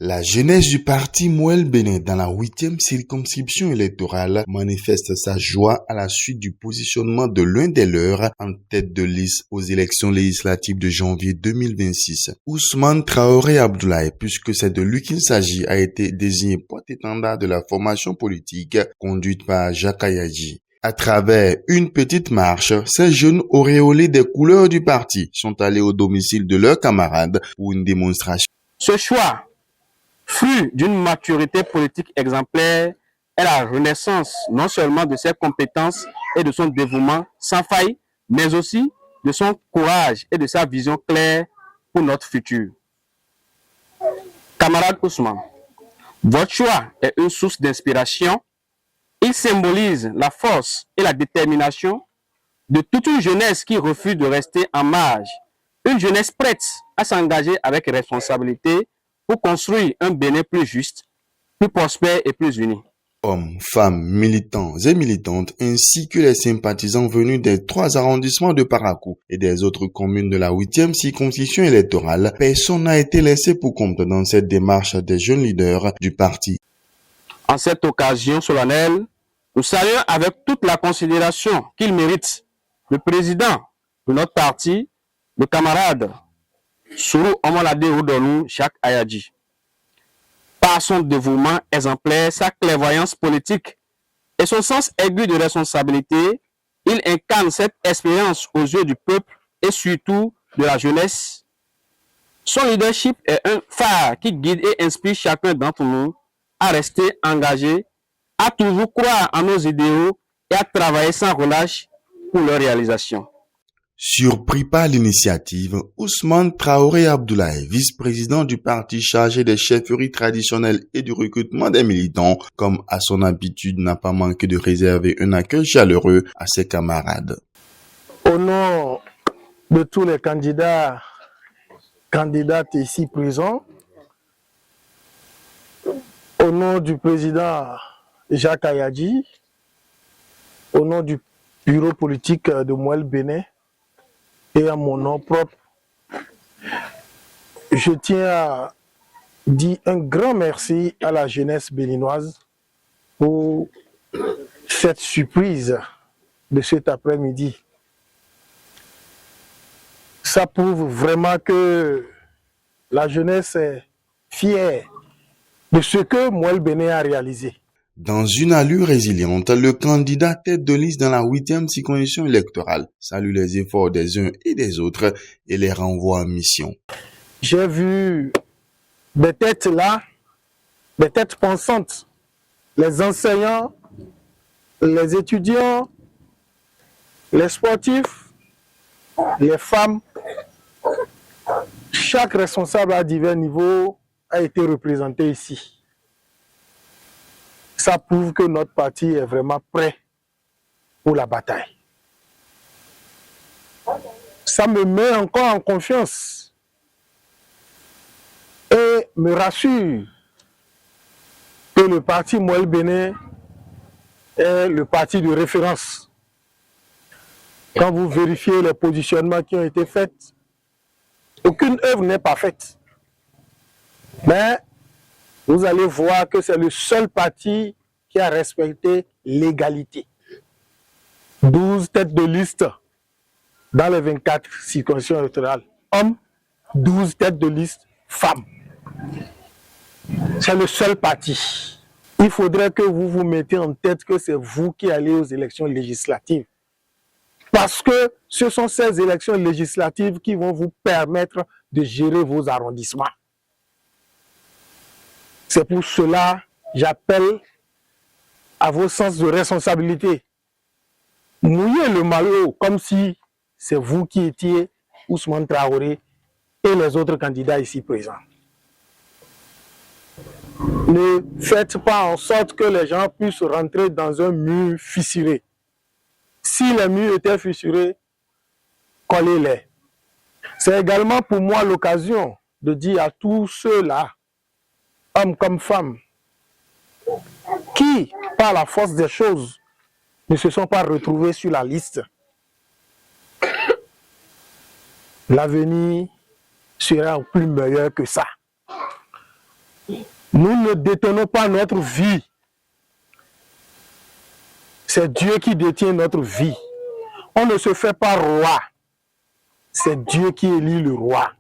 La jeunesse du parti Mouel Bénin dans la 8e circonscription électorale manifeste sa joie à la suite du positionnement de l'un des leurs en tête de liste aux élections législatives de janvier 2026. Ousmane Traoré Abdoulaye, puisque c'est de lui qu'il s'agit, a été désigné porte-étendard de la formation politique conduite par Jacques Ayadji. À travers une petite marche, ces jeunes auréolés des couleurs du parti sont allés au domicile de leurs camarades pour une démonstration. Ce choix, fruit d'une maturité politique exemplaire, est la renaissance non seulement de ses compétences et de son dévouement sans faille, mais aussi de son courage et de sa vision claire pour notre futur. Camarade Ousmane, votre choix est une source d'inspiration. Il symbolise la force et la détermination de toute une jeunesse qui refuse de rester en marge, une jeunesse prête à s'engager avec responsabilité pour construire un Bénin plus juste, plus prospère et plus uni. Hommes, femmes, militants et militantes, ainsi que les sympathisants venus des 3 arrondissements de Parakou et des autres communes de la 8e circonscription électorale, personne n'a été laissé pour compte dans cette démarche des jeunes leaders du parti. En cette occasion solennelle, nous saluons avec toute la considération qu'il mérite le président de notre parti, le camarade Sourou Omalade Oudonou Jacques Ayadji. Par son dévouement exemplaire, sa clairvoyance politique et son sens aigu de responsabilité, il incarne cette expérience aux yeux du peuple et surtout de la jeunesse. Son leadership est un phare qui guide et inspire chacun d'entre nous à rester engagé, à toujours croire en nos idéaux et à travailler sans relâche pour leur réalisation. Surpris par l'initiative, Ousmane Traoré Abdoulaye, vice-président du parti chargé des chefferies traditionnelles et du recrutement des militants, comme à son habitude, n'a pas manqué de réserver un accueil chaleureux à ses camarades. Au nom de tous les candidates ici présents, au nom du président Jacques Ayadji, au nom du bureau politique de Mouel Bénin, et à mon nom propre, je tiens à dire un grand merci à la jeunesse béninoise pour cette surprise de cet après-midi. Ça prouve vraiment que la jeunesse est fière de ce que Mouel Bénin a réalisé. Dans une allure résiliente, le candidat tête de liste dans la 8e circonscription électorale salue les efforts des uns et des autres et les renvoie en mission. J'ai vu des têtes là, des têtes pensantes, les enseignants, les étudiants, les sportifs, les femmes. Chaque responsable à divers niveaux a été représenté ici. Ça prouve que notre parti est vraiment prêt pour la bataille. Ça me met encore en confiance et me rassure que le parti Mouel Bénin est le parti de référence. Quand vous vérifiez les positionnements qui ont été faits, aucune œuvre n'est pas faite. Mais vous allez voir que c'est le seul parti qui a respecté l'égalité. 12 têtes de liste dans les 24 circonscriptions électorales. Hommes, 12 têtes de liste femmes. C'est le seul parti. Il faudrait que vous vous mettiez en tête que c'est vous qui allez aux élections législatives. Parce que ce sont ces élections législatives qui vont vous permettre de gérer vos arrondissements. C'est pour cela que j'appelle à vos sens de responsabilité. Mouillez le maillot comme si c'est vous qui étiez Ousmane Traoré et les autres candidats ici présents. Ne faites pas en sorte que les gens puissent rentrer dans un mur fissuré. Si les murs étaient fissurés, collez-les. C'est également pour moi l'occasion de dire à tous ceux-là, hommes comme femmes, qui, par la force des choses, ne se sont pas retrouvés sur la liste. L'avenir sera plus meilleur que ça. Nous ne détenons pas notre vie. C'est Dieu qui détient notre vie. On ne se fait pas roi. C'est Dieu qui élit le roi.